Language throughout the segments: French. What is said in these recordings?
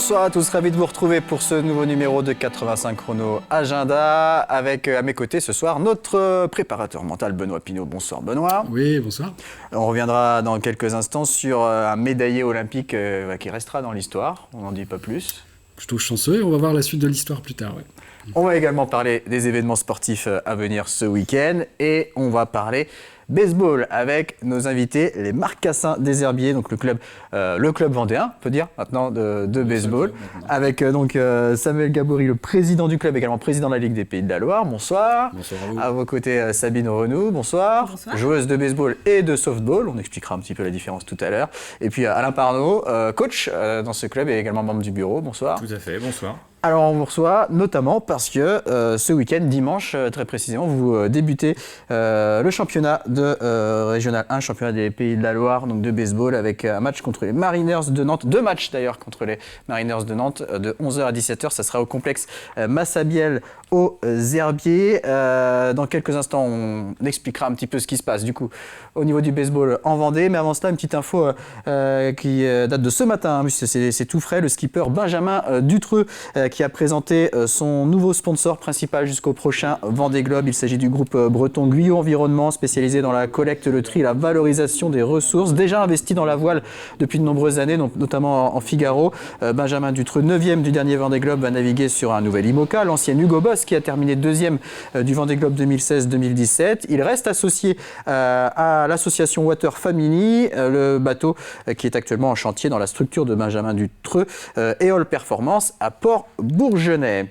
Bonsoir à tous, ravi de vous retrouver pour ce nouveau numéro de 85 Chrono Agenda avec à mes côtés ce soir notre préparateur mental Benoît Pinault. Bonsoir Benoît. Oui, bonsoir. On reviendra dans quelques instants sur un médaillé olympique qui restera dans l'histoire, on n'en dit pas plus. Plutôt chanceux et on va voir la suite de l'histoire plus tard. Ouais. On va également parler des événements sportifs à venir ce week-end et on va parler baseball avec nos invités, les Marcassins des Herbiers, donc le club vendéen, on peut dire maintenant, de baseball, avec Samuel Gabory, le président du club, également président de la Ligue des Pays de la Loire. Bonsoir. Bonsoir à vous. À vos côtés, Sabine Renou. Bonsoir. Bonsoir. Joueuse de baseball et de softball. On expliquera un petit peu la différence tout à l'heure. Et puis Alain Parnot, coach dans ce club et également membre du bureau. Bonsoir. Tout à fait, bonsoir. Alors on vous reçoit notamment parce que ce week-end, dimanche très précisément, vous débutez le championnat de Régional 1, championnat des Pays de la Loire, donc de baseball, avec un match contre les Mariners de Nantes, 2 matchs d'ailleurs contre les Mariners de Nantes, de 11h à 17h, ça sera au complexe Massabielle aux Herbiers. Dans quelques instants, on expliquera un petit peu ce qui se passe du coup au niveau du baseball en Vendée, mais avant cela, une petite info qui date de ce matin, hein, c'est tout frais, le skipper Benjamin Dutreux qui a présenté son nouveau sponsor principal jusqu'au prochain Vendée Globe. Il s'agit du groupe breton Guyot Environnement, spécialisé dans la collecte, le tri et la valorisation des ressources. Déjà investi dans la voile depuis de nombreuses années, donc notamment en Figaro. Benjamin Dutreux, 9e du dernier Vendée Globe, va naviguer sur un nouvel IMOCA. L'ancien Hugo Boss qui a terminé 2e du Vendée Globe 2016-2017. Il reste associé à l'association Water Family, le bateau qui est actuellement en chantier dans la structure de Benjamin Dutreux, Éole Performance à Port-Bourgenais.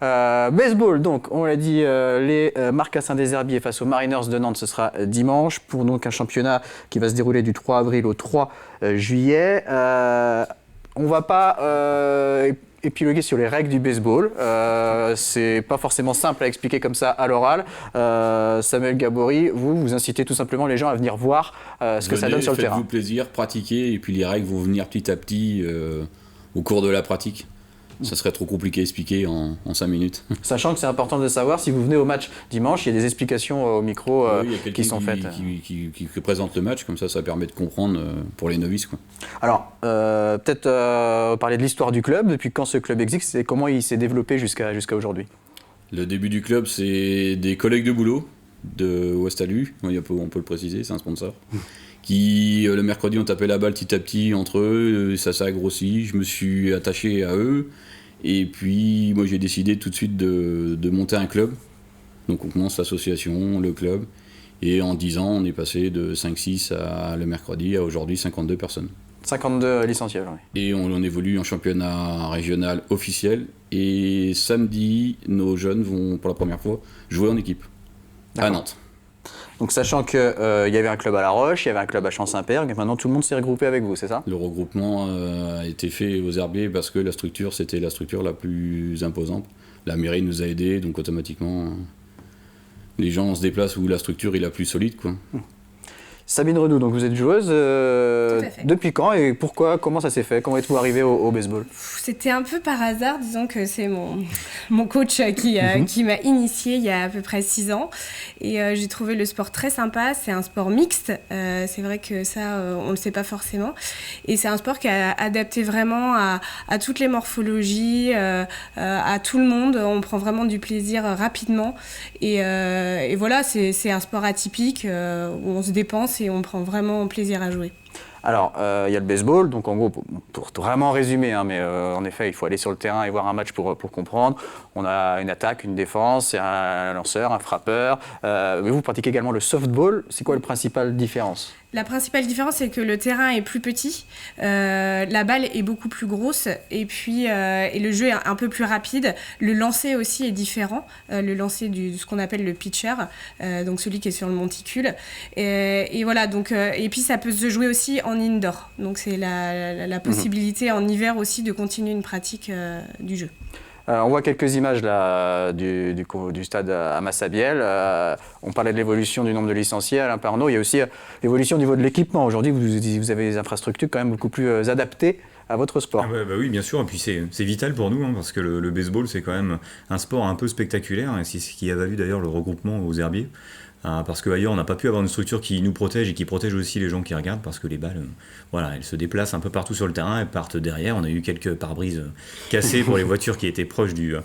Baseball, donc, on l'a dit, les Marcassins des Herbiers face aux Mariners de Nantes, ce sera dimanche, pour donc un championnat qui va se dérouler du 3 avril au 3 juillet. On ne va pas épiloguer sur les règles du baseball. C'est pas forcément simple à expliquer comme ça à l'oral. Samuel Gabory, vous incitez tout simplement les gens à venir voir ce que ça donne sur le terrain. Faites-vous plaisir, pratiquez, et puis les règles vont venir petit à petit au cours de la pratique. Ça serait trop compliqué à expliquer en 5 minutes. Sachant que c'est important de savoir, si vous venez au match dimanche, il y a des explications au micro qui sont faites. Qui présente le match, comme ça permet de comprendre pour les novices, quoi. Alors, peut-être parler de l'histoire du club, depuis quand ce club existe et comment il s'est développé jusqu'à aujourd'hui. Le début du club, c'est des collègues de boulot de Ouestalu, on peut le préciser, c'est un sponsor, qui le mercredi ont tapé la balle petit à petit entre eux, ça s'est grossi, je me suis attaché à eux. Et puis, moi, j'ai décidé tout de suite de monter un club. Donc, on commence l'association, le club. Et en 10 ans, on est passé de 5-6 le mercredi à aujourd'hui 52 personnes. 52 licenciés, oui. Et on évolue en championnat régional officiel. Et samedi, nos jeunes vont, pour la première fois, jouer en équipe. D'accord. À Nantes. Donc, sachant qu'il y avait un club à La Roche, il y avait un club à Champs-Saint-Père, et maintenant tout le monde s'est regroupé avec vous, c'est ça ? Le regroupement a été fait aux Herbiers parce que c'était la structure la plus imposante. La mairie nous a aidés, donc automatiquement, les gens se déplacent où la structure est la plus solide, quoi. Sabine Renou, donc vous êtes joueuse depuis quand et pourquoi, comment ça s'est fait? Comment êtes-vous arrivée au baseball? C'était un peu par hasard, disons que c'est mon coach qui m'a initiée il y a à peu près 6 ans. Et j'ai trouvé le sport très sympa, c'est un sport mixte, c'est vrai que ça on ne le sait pas forcément. Et c'est un sport qui est adapté vraiment à toutes les morphologies, à tout le monde, on prend vraiment du plaisir rapidement. Et voilà, c'est un sport atypique où on se dépense et on prend vraiment plaisir à jouer. Alors, il y a le baseball, donc en gros, pour vraiment résumer, hein, mais en effet, il faut aller sur le terrain et voir un match pour comprendre. On a une attaque, une défense, un lanceur, un frappeur. Mais vous pratiquez également le softball. C'est quoi la principale différence ? La principale différence, c'est que le terrain est plus petit, la balle est beaucoup plus grosse et puis et le jeu est un peu plus rapide. Le lancer aussi est différent, le lancer de ce qu'on appelle le pitcher, donc celui qui est sur le monticule. Et voilà, donc, et puis ça peut se jouer aussi en indoor, donc c'est la possibilité en hiver aussi de continuer une pratique du jeu. On voit quelques images là, du stade à Massabielle. On parlait de l'évolution du nombre de licenciés, Alain Parnot. Il y a aussi l'évolution au niveau de l'équipement. Aujourd'hui, vous avez des infrastructures quand même beaucoup plus adaptées à votre sport. Bah oui, bien sûr. Et puis c'est vital pour nous, hein, parce que le baseball, c'est quand même un sport un peu spectaculaire. Et c'est ce qui a valu d'ailleurs le regroupement aux Herbiers. Parce qu'ailleurs, on n'a pas pu avoir une structure qui nous protège et qui protège aussi les gens qui regardent, parce que les balles, voilà, elles se déplacent un peu partout sur le terrain, elles partent derrière. On a eu quelques pare-brises cassés pour les voitures qui étaient proches du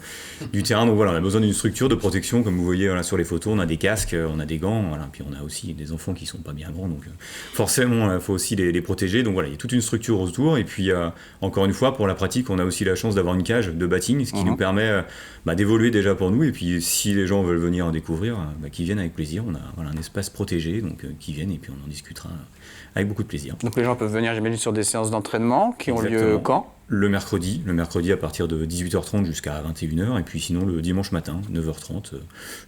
terrain. Donc voilà, on a besoin d'une structure de protection, comme vous voyez sur les photos. On a des casques, on a des gants, voilà. Puis on a aussi des enfants qui sont pas bien grands, donc forcément, il faut aussi les protéger. Donc voilà, il y a toute une structure autour. Et puis, encore une fois, pour la pratique, on a aussi la chance d'avoir une cage de batting, ce qui nous permet d'évoluer déjà pour nous. Et puis, si les gens veulent venir en découvrir, qu'ils viennent avec plaisir. On a un espace protégé, donc qui viennent et puis on en discutera avec beaucoup de plaisir. Donc les gens peuvent venir, j'imagine, sur des séances d'entraînement qui ont lieu quand ? Le mercredi à partir de 18h30 jusqu'à 21h, et puis sinon le dimanche matin, 9h30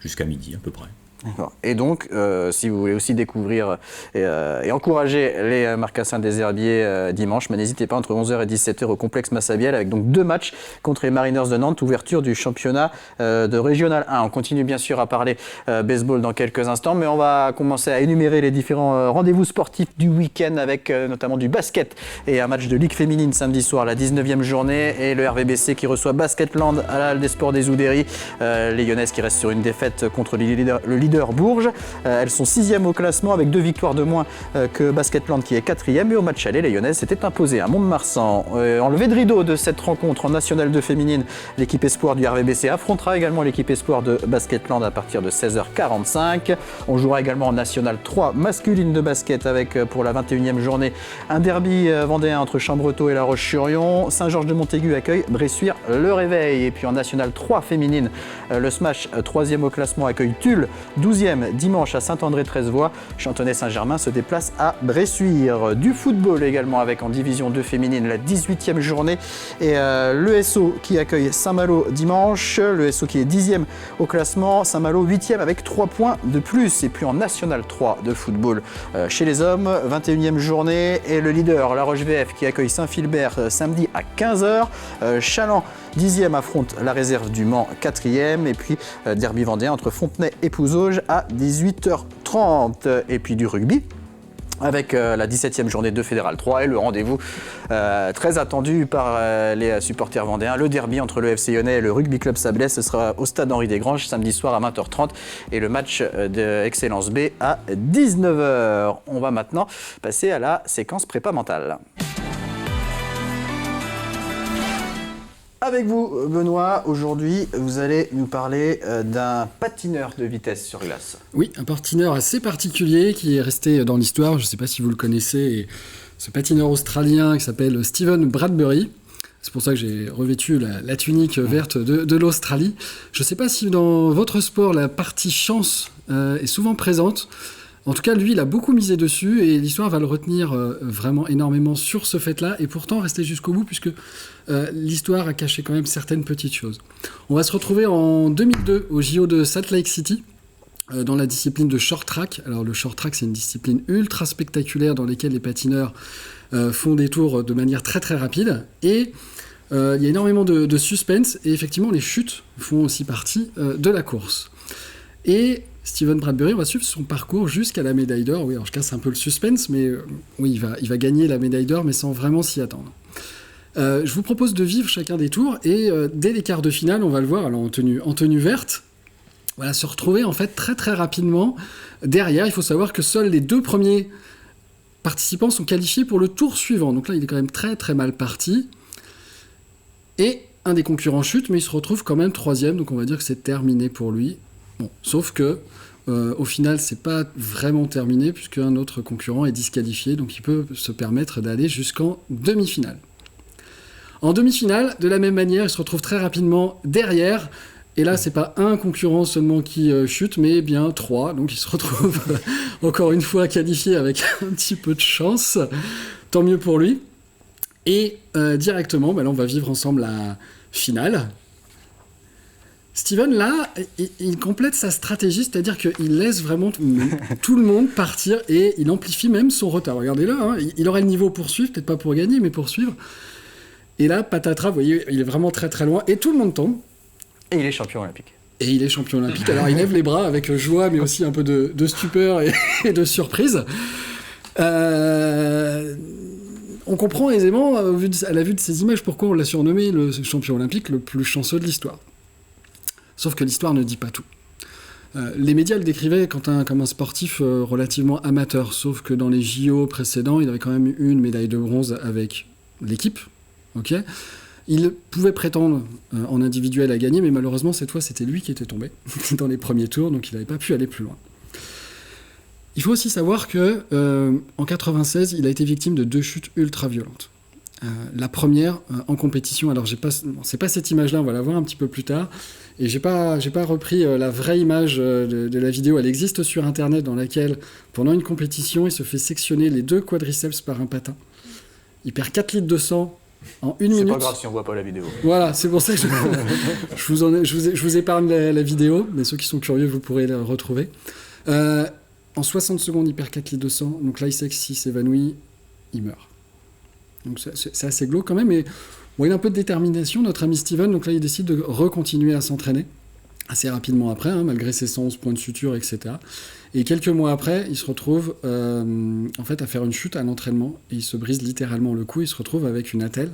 jusqu'à midi à peu près. D'accord. Et donc, si vous voulez aussi découvrir et encourager les Marcassins des Herbiers dimanche, mais n'hésitez pas entre 11h et 17h au complexe Massabielle avec donc 2 matchs contre les Mariners de Nantes, ouverture du championnat de Régional 1. On continue bien sûr à parler baseball dans quelques instants, mais on va commencer à énumérer les différents rendez-vous sportifs du week-end avec notamment du basket et un match de Ligue féminine samedi soir, la 19e journée, et le RVBC qui reçoit Basketland à la Halle des Sports des Oudéry. Les Lyonnaises qui restent sur une défaite contre le leader Bourges. Elles sont 6e au classement avec 2 victoires de moins que Basketland qui est 4e. Et au match aller, les Lyonnaises s'étaient imposées à Mont-de-Marsan. En levé de rideau de cette rencontre en National 2 féminine, l'équipe espoir du RVBC affrontera également l'équipe espoir de Basketland à partir de 16h45. On jouera également en National 3 masculine de basket avec pour la 21e journée un derby vendéen entre Chambretot et La Roche-sur-Yon. Saint-Georges de Montaigu accueille Bressuire le Réveil. Et puis en National 3 féminine, le Smash 3e au classement accueille Tulle, 12e dimanche à Saint-André-Treizevoix. Chantonnet-Saint-Germain se déplace à Bressuire. Du football également avec en division 2 féminine la 18e journée et l'ESO qui accueille Saint-Malo dimanche. L'ESO qui est 10e au classement, Saint-Malo 8e avec 3 points de plus. Et puis en National 3 de football chez les hommes, 21e journée et le leader La Roche-VF qui accueille Saint-Philbert samedi à 15h. Chaland 10e affronte la réserve du Mans 4e et puis derby vendéen entre Fontenay et Pouzauges à 18h30. Et puis du rugby avec la 17e journée de Fédéral 3 et le rendez-vous très attendu par les supporters vendéens, le derby entre le FC Lyonnais et le Rugby Club Sablé. Ce sera au stade Henri Desgranges samedi soir à 20h30 et le match de Excellence B à 19h. On va maintenant passer à la séquence prépa mentale. Avec vous, Benoît, aujourd'hui, vous allez nous parler d'un patineur de vitesse sur glace. Oui, un patineur assez particulier qui est resté dans l'histoire. Je ne sais pas si vous le connaissez. Ce patineur australien qui s'appelle Steven Bradbury. C'est pour ça que j'ai revêtu la tunique verte de l'Australie. Je ne sais pas si dans votre sport, la partie chance est souvent présente. En tout cas, lui, il a beaucoup misé dessus et l'histoire va le retenir vraiment énormément sur ce fait-là et pourtant rester jusqu'au bout puisque l'histoire a caché quand même certaines petites choses. On va se retrouver en 2002 au JO de Salt Lake City dans la discipline de short track. Alors le short track, c'est une discipline ultra spectaculaire dans laquelle les patineurs font des tours de manière très très rapide et il y a énormément de suspense et effectivement les chutes font aussi partie de la course. Et Steven Bradbury, on va suivre son parcours jusqu'à la médaille d'or. Oui, alors je casse un peu le suspense, mais oui, il va gagner la médaille d'or, mais sans vraiment s'y attendre. Je vous propose de vivre chacun des tours, et dès les quarts de finale, on va le voir, alors en tenue verte, voilà, se retrouver en fait très très rapidement derrière. Il faut savoir que seuls les 2 premiers participants sont qualifiés pour le tour suivant. Donc là, il est quand même très très mal parti. Et un des concurrents chute, mais il se retrouve quand même 3e, donc on va dire que c'est terminé pour lui. Bon, sauf que au final, c'est pas vraiment terminé puisqu'un autre concurrent est disqualifié, donc il peut se permettre d'aller jusqu'en demi-finale. En demi-finale, de la même manière, il se retrouve très rapidement derrière. Et là, c'est pas un concurrent seulement qui chute, mais bien 3. Donc il se retrouve encore une fois qualifié avec un petit peu de chance. Tant mieux pour lui. Et directement, là, on va vivre ensemble la finale. Steven, là, il complète sa stratégie, c'est-à-dire qu'il laisse vraiment tout le monde partir et il amplifie même son retard. Regardez-le, hein, il aurait le niveau pour suivre, peut-être pas pour gagner, mais pour suivre. Et là, patatras, vous voyez, il est vraiment très très loin et tout le monde tombe. Et il est champion olympique. Et il est champion olympique. Alors, il lève les bras avec joie, mais aussi un peu de stupeur et de surprise. On comprend aisément, à la vue de ces images, pourquoi on l'a surnommé le champion olympique le plus chanceux de l'histoire. Sauf que l'histoire ne dit pas tout. Les médias le décrivaient comme un sportif relativement amateur, sauf que dans les JO précédents, il avait quand même eu une médaille de bronze avec l'équipe. Okay, il pouvait prétendre en individuel à gagner, mais malheureusement, cette fois, c'était lui qui était tombé dans les premiers tours, donc il n'avait pas pu aller plus loin. Il faut aussi savoir que en 96, il a été victime de 2 chutes ultra violentes. La première en compétition, alors c'est pas cette image-là, on va la voir un petit peu plus tard, et j'ai pas repris la vraie image de la vidéo, elle existe sur internet, dans laquelle pendant une compétition, il se fait sectionner les 2 quadriceps par un patin. Il perd 4 litres de sang en 1 minute. C'est pas grave si on voit pas la vidéo. Voilà, c'est pour ça que je vous épargne la vidéo, mais ceux qui sont curieux, vous pourrez la retrouver. En 60 secondes, il perd 4 litres de sang, donc là, il sait que s'il s'évanouit, il meurt. Donc c'est assez glauque quand même, mais bon, il a un peu de détermination, notre ami Steven, donc là il décide de recontinuer à s'entraîner, assez rapidement après, malgré ses 111 points de suture, etc. Et quelques mois après, il se retrouve en fait à faire une chute à l'entraînement, et il se brise littéralement le cou, il se retrouve avec une attelle,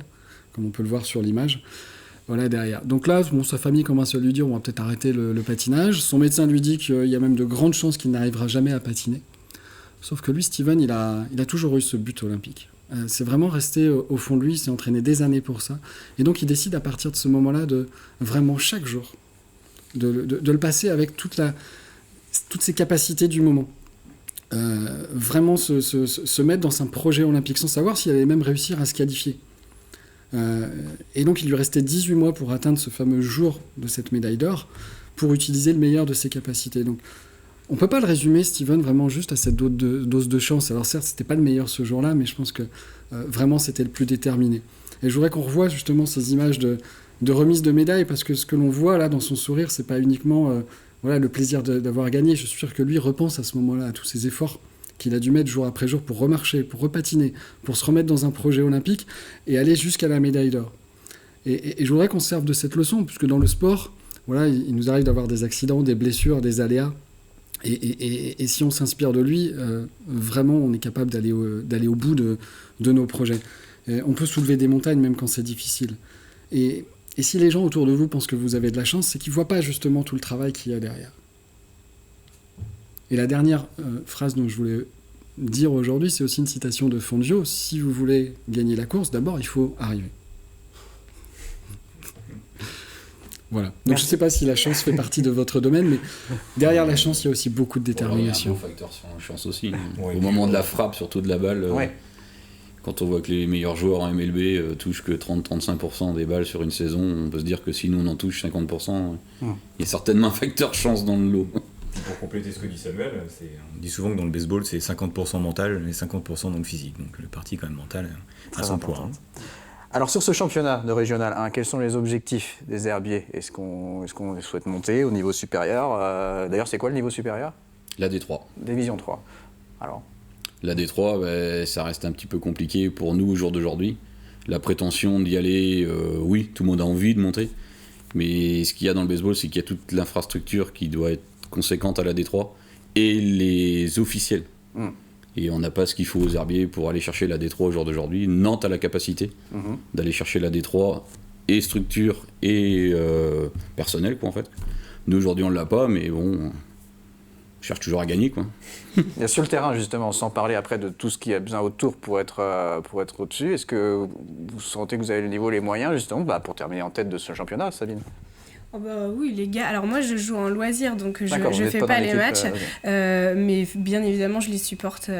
comme on peut le voir sur l'image, voilà derrière. Donc là, sa famille commence à lui dire on va peut-être arrêter le patinage, son médecin lui dit qu'il y a même de grandes chances qu'il n'arrivera jamais à patiner. Sauf que lui, Steven, il a toujours eu ce but olympique. C'est vraiment resté au fond de lui, il s'est entraîné des années pour ça. Et donc il décide à partir de ce moment-là de vraiment chaque jour, de le passer avec toutes ses capacités du moment. Vraiment se mettre dans un projet olympique sans savoir s'il allait même réussir à se qualifier. Et donc il lui restait 18 mois pour atteindre ce fameux jour de cette médaille d'or, pour utiliser le meilleur de ses capacités. Donc on ne peut pas le résumer, Steven, vraiment juste à cette dose de chance. Alors certes, c'était pas le meilleur ce jour-là, mais je pense que vraiment c'était le plus déterminé. Et je voudrais qu'on revoie justement ces images de remise de médaille, parce que ce que l'on voit là dans son sourire, c'est pas uniquement le plaisir d'avoir gagné. Je suis sûr que lui repense à ce moment-là à tous ses efforts qu'il a dû mettre jour après jour pour remarcher, pour repatiner, pour se remettre dans un projet olympique et aller jusqu'à la médaille d'or. Et je voudrais qu'on se serve de cette leçon, puisque dans le sport, il nous arrive d'avoir des accidents, des blessures, des aléas. Et si on s'inspire de lui, vraiment, on est capable d'aller au bout de nos projets. On peut soulever des montagnes même quand c'est difficile. Et si les gens autour de vous pensent que vous avez de la chance, c'est qu'ils ne voient pas justement tout le travail qu'il y a derrière. Et la dernière phrase dont je voulais dire aujourd'hui, c'est aussi une citation de Fangio. Si vous voulez gagner la course, d'abord, il faut arriver. Voilà. Donc Merci. je ne sais pas si la chance fait partie de votre domaine, mais derrière la chance, il y a aussi beaucoup de détermination. Il y a un beau facteur sur la chance aussi. Ouais, Au moment de la frappe, surtout de la balle, Ouais. quand on voit que les meilleurs joueurs en MLB touchent que 30-35% des balles sur une saison, on peut se dire que si nous on en touche 50%, il y a certainement un facteur chance dans le lot. Pour compléter ce que dit Samuel, on dit souvent que dans le baseball, c'est 50% mental et 50% donc physique. Donc le parti quand même mental à Très son important. poids. Alors sur ce championnat de Régional 1, quels sont les objectifs des herbiers ? Est-ce qu'on souhaite monter au niveau supérieur ? D'ailleurs, c'est quoi le niveau supérieur ? La D3. Division 3. Alors, La D3, ça reste un petit peu compliqué pour nous au jour d'aujourd'hui. La prétention d'y aller, oui, tout le monde a envie de monter. Mais ce qu'il y a dans le baseball, c'est qu'il y a toute l'infrastructure qui doit être conséquente à la D3 et les officiels. Et on n'a pas ce qu'il faut aux herbiers pour aller chercher la D3 au jour d'aujourd'hui. Nantes a la capacité d'aller chercher la D3 et structure et personnel, quoi, en fait. Nous, aujourd'hui, on ne l'a pas, mais bon, on cherche toujours à gagner, quoi. il y a sur le terrain, justement, sans parler après de tout ce qu'il y a besoin autour pour être au-dessus, est-ce que vous sentez que vous avez le niveau, les moyens, justement, pour terminer en tête de ce championnat, Sabine ? Oh bah oui, les gars. Alors moi, je joue en loisir, donc je D'accord, vous ne n'êtes fais pas pas dans les l'équipe, matchs. Mais bien évidemment, je les supporte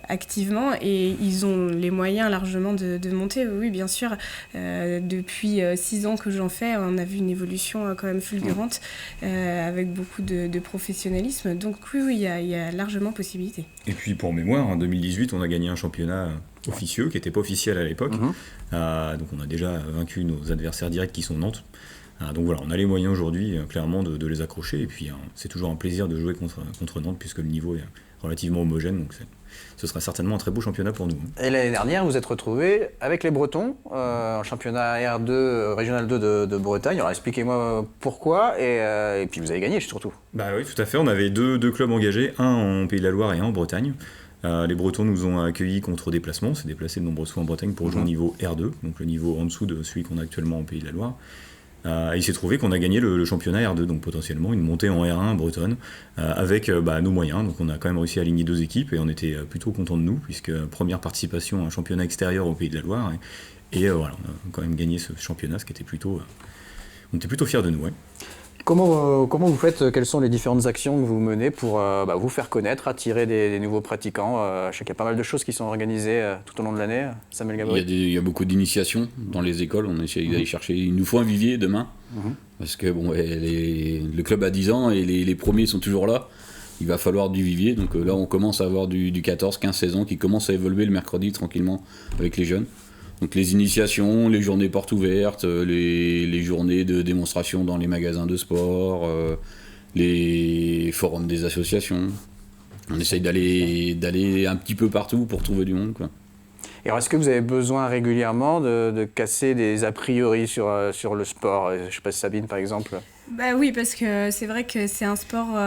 activement et ils ont les moyens largement de monter. Oui, bien sûr. Depuis 6 ans que j'en fais, on a vu une évolution quand même fulgurante avec beaucoup de professionnalisme. Donc oui, il y a largement possibilité. Et puis pour mémoire, en 2018, on a gagné un championnat officieux qui n'était pas officiel à l'époque. Donc on a déjà vaincu nos adversaires directs qui sont Nantes. Donc voilà, on a les moyens aujourd'hui, clairement, de les accrocher. Et puis, c'est toujours un plaisir de jouer contre Nantes, puisque le niveau est relativement homogène. Donc, ce sera certainement un très beau championnat pour nous. Et l'année dernière, vous êtes retrouvés avec les Bretons en championnat R2, Régional 2 de Bretagne. Alors, expliquez-moi pourquoi. Et puis, vous avez gagné, surtout. Bah oui, tout à fait. On avait deux clubs engagés, un en Pays de la Loire et un en Bretagne. Les Bretons nous ont accueillis contre déplacement. On s'est déplacé de nombreuses fois en Bretagne pour jouer au niveau R2, donc le niveau en dessous de celui qu'on a actuellement en Pays de la Loire. Il s'est trouvé qu'on a gagné le championnat R2, donc potentiellement une montée en R1 bretonne, avec nos moyens. Donc on a quand même réussi à aligner 2 équipes et on était plutôt contents de nous, puisque première participation à un championnat extérieur au Pays de la Loire. Et voilà, on a quand même gagné ce championnat, ce qui était plutôt... on était plutôt fiers de nous, ouais. Comment vous faites, quelles sont les différentes actions que vous menez pour vous faire connaître, attirer des nouveaux pratiquants Je sais qu'il y a pas mal de choses qui sont organisées tout au long de l'année. Samuel Gabriel. Il y a beaucoup d'initiations dans les écoles, on essaie d'aller chercher. Il nous faut un vivier demain, parce que le club a 10 ans et les premiers sont toujours là. Il va falloir du vivier, donc là on commence à avoir du 14, 15, 16 ans qui commence à évoluer le mercredi tranquillement avec les jeunes. Donc les initiations, les journées portes ouvertes, les journées de démonstration dans les magasins de sport, les forums des associations. On essaye d'aller un petit peu partout pour trouver du monde, quoi. Et alors, est-ce que vous avez besoin régulièrement de casser des a priori sur le sport ? Je ne sais pas si Sabine, par exemple. Bah oui, parce que c'est vrai que c'est un sport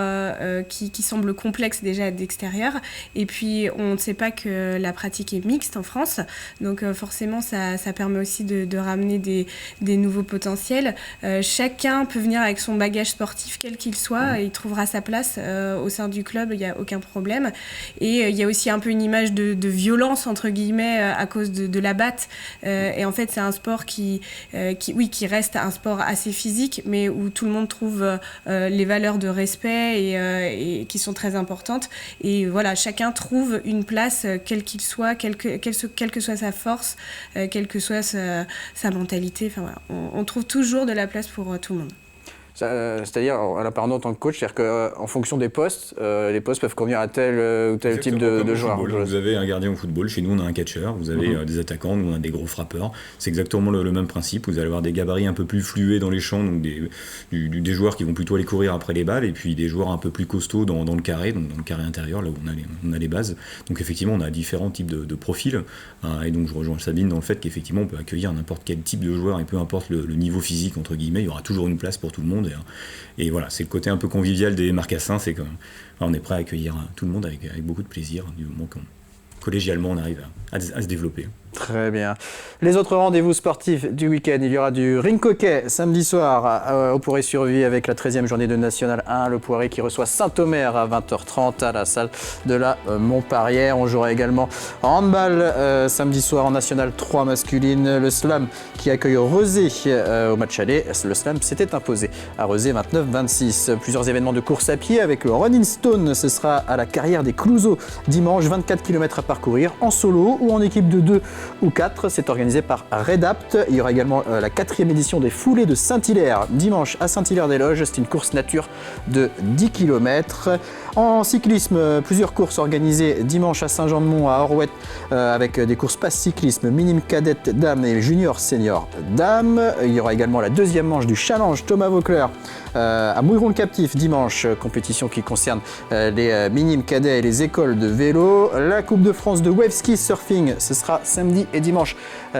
qui semble complexe déjà d'extérieur. Et puis, on ne sait pas que la pratique est mixte en France. Donc, forcément, ça permet aussi de ramener des nouveaux potentiels. Chacun peut venir avec son bagage sportif, quel qu'il soit. Et il trouvera sa place au sein du club, il n'y a aucun problème. Et il y a aussi un peu une image de violence, entre guillemets, à cause de la batte. Et en fait, c'est un sport qui reste un sport assez physique, mais où tout le monde trouve les valeurs de respect et qui sont très importantes. Et voilà, chacun trouve une place, quel qu'il soit, quelle que soit sa force, quelle que soit sa mentalité. Enfin, voilà, on trouve toujours de la place pour tout le monde. C'est-à-dire, à la part en tant que coach, c'est-à-dire qu'en fonction des postes, les postes peuvent convenir à tel ou tel type de joueur. Vous avez un gardien au football, chez nous on a un catcheur, vous avez des attaquants, nous on a des gros frappeurs. C'est exactement le même principe, vous allez avoir des gabarits un peu plus flués dans les champs, donc des joueurs qui vont plutôt aller courir après les balles, et puis des joueurs un peu plus costauds dans le carré, donc dans le carré intérieur, là où on a les bases. Donc effectivement on a différents types de profils, et donc je rejoins Sabine dans le fait qu'effectivement on peut accueillir n'importe quel type de joueur, et peu importe le niveau physique entre guillemets, il y aura toujours une place pour tout le monde. Et voilà, c'est le côté un peu convivial des Marcassins, c'est qu'on est prêt à accueillir tout le monde avec beaucoup de plaisir, du moment qu'on collégialement on arrive à se développer. Très bien. Les autres rendez-vous sportifs du week-end, il y aura du ring hockey samedi soir au Poiré-sur-Vie avec la 13e journée de National 1. Le Poiré qui reçoit Saint-Omer à 20h30 à la salle de la Montparière. On jouera également en handball samedi soir en National 3 masculine. Le Slam qui accueille Rezé au match aller. Le Slam s'était imposé à Rezé 29-26. Plusieurs événements de course à pied avec le Running Stone. Ce sera à la carrière des Clouseaux dimanche, 24 km à parcourir en solo ou en équipe de 2 ou 4, c'est organisé par Redapt. Il y aura également la 4e édition des foulées de Saint-Hilaire, dimanche à Saint-Hilaire-des-Loges. C'est une course nature de 10 km. En cyclisme, plusieurs courses organisées dimanche à Saint-Jean-de-Mont, à Orouette, avec des courses passe cyclisme, minime cadette dames et junior senior dames. Il y aura également la 2e manche du challenge Thomas Vauclair à Mouilleron-le-Captif dimanche, compétition qui concerne les minimes cadets et les écoles de vélo. La Coupe de France de wave ski surfing, ce sera samedi et dimanche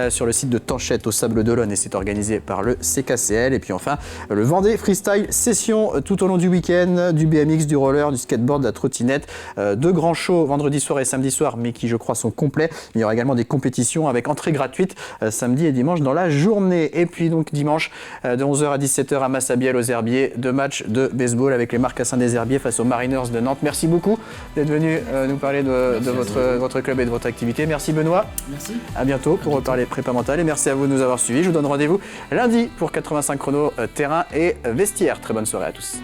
sur le site de Tanchette au Sable d'Olonne et c'est organisé par le CKCL. Et puis enfin, le Vendée Freestyle Session tout au long du week-end, du BMX, du roller, du skateboard, de la trottinette. 2 grands shows vendredi soir et samedi soir, mais qui je crois sont complets. Il y aura également des compétitions avec entrée gratuite samedi et dimanche dans la journée. Et puis donc dimanche de 11h à 17h à Massabielle aux Herbiers, 2 matchs de baseball avec les Marcassins des Herbiers face aux Mariners de Nantes. Merci beaucoup d'être venu nous parler de votre club et de votre activité. Merci Benoît. Merci. À bientôt pour reparler prépa mentale et merci à vous de nous avoir suivis. Je vous donne rendez-vous lundi pour 85 chrono terrain et vestiaire. Très bonne soirée à tous.